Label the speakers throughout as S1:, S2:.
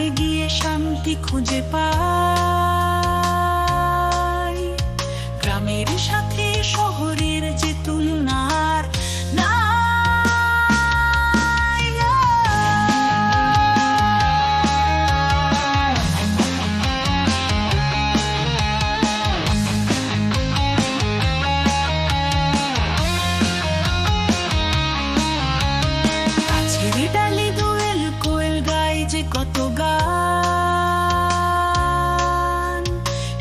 S1: গ্রামে গিয়ে শান্তি খুঁজে পাই। গ্রামের সাথে শহরের যে তুলনার না। ডালে দোয়েল কোয়েল গায় যে কত গান,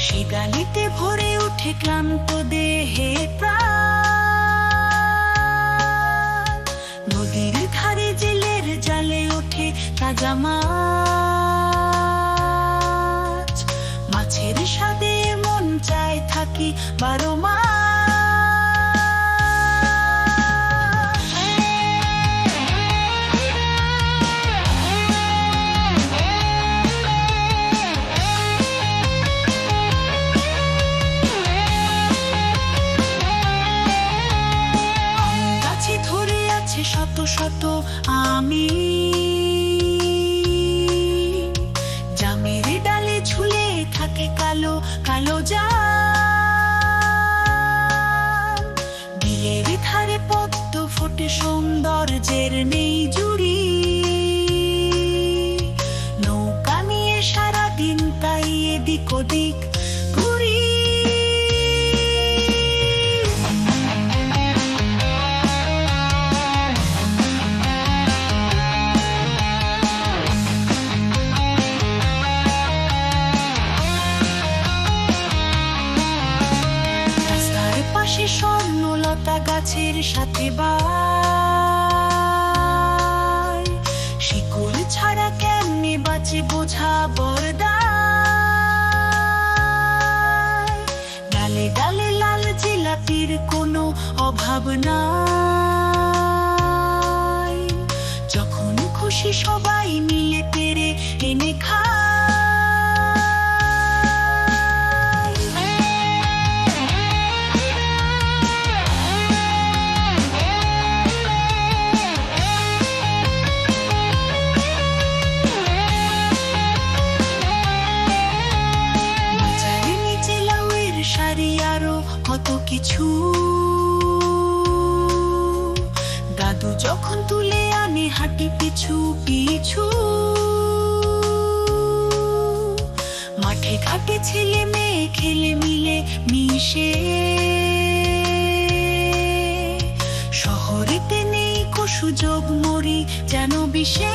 S1: সে গালিতে ভরে উঠে ক্লান্ত দেহে প্রাণ। নদীর ধারে জেলের জালে ওঠে তাজা মাছ, মাছের স্বাদে মন চায় থাকি 12 মাস। শত শত আমি জামের ডালে ঝুলে থাকে কালো কালো জাম। বিলের ধারে পদ্ম ফোটে সৌন্দর্যের নেই জুড়ি, নৌকা নিয়ে সারাদিন তাই এদিক ওদিক ঘুরি। স্বর্ণলতা গাছের সাথে বাই, শিকড় ছাড়া কেমনে বাঁচে বোঝা বরদায়। ডালে ডালে লাল জিলাপির কোনো অভাব নাই, যখন খুশি সবাই মিলে পেরে এনে খায়। আরো কত কিছু দাদু যখন তুলে আনে হাঁটি পিছু পিছু। মাঠে ঘাটে ছেলে মেয়ে খেলে মিলে মিশে, শহরেতে নেই কো সুযোগ মরি যেন বিষে।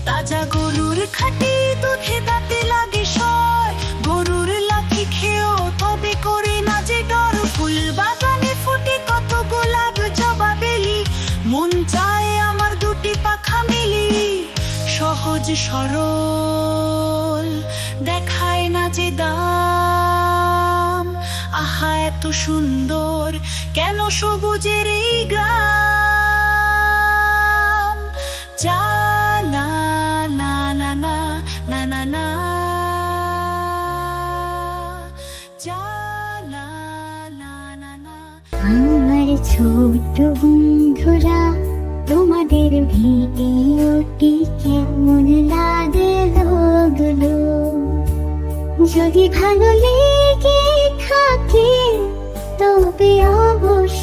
S1: তাজা গরুর খাঁটি দুধে দাঁতে লাগে সয়, গরুর লাঠি খেয়েও তবে করে না যে ডর। ফুল বাগানে ফুটে কত গোলাপ জবা বেলি, মন চায় আমার দুটি পাখা মেলি। সহজ সরল দেখায় না যে দাম, আহা এত সুন্দর কেন সবুজের এই গ্রাম। যা না না না না না না না,
S2: আমার ছোট বন্ধুরা তোমাদের ভিডিওটি কেমন লাগলো? যদি ভালো লেগে থাকে তবে অবশ্যই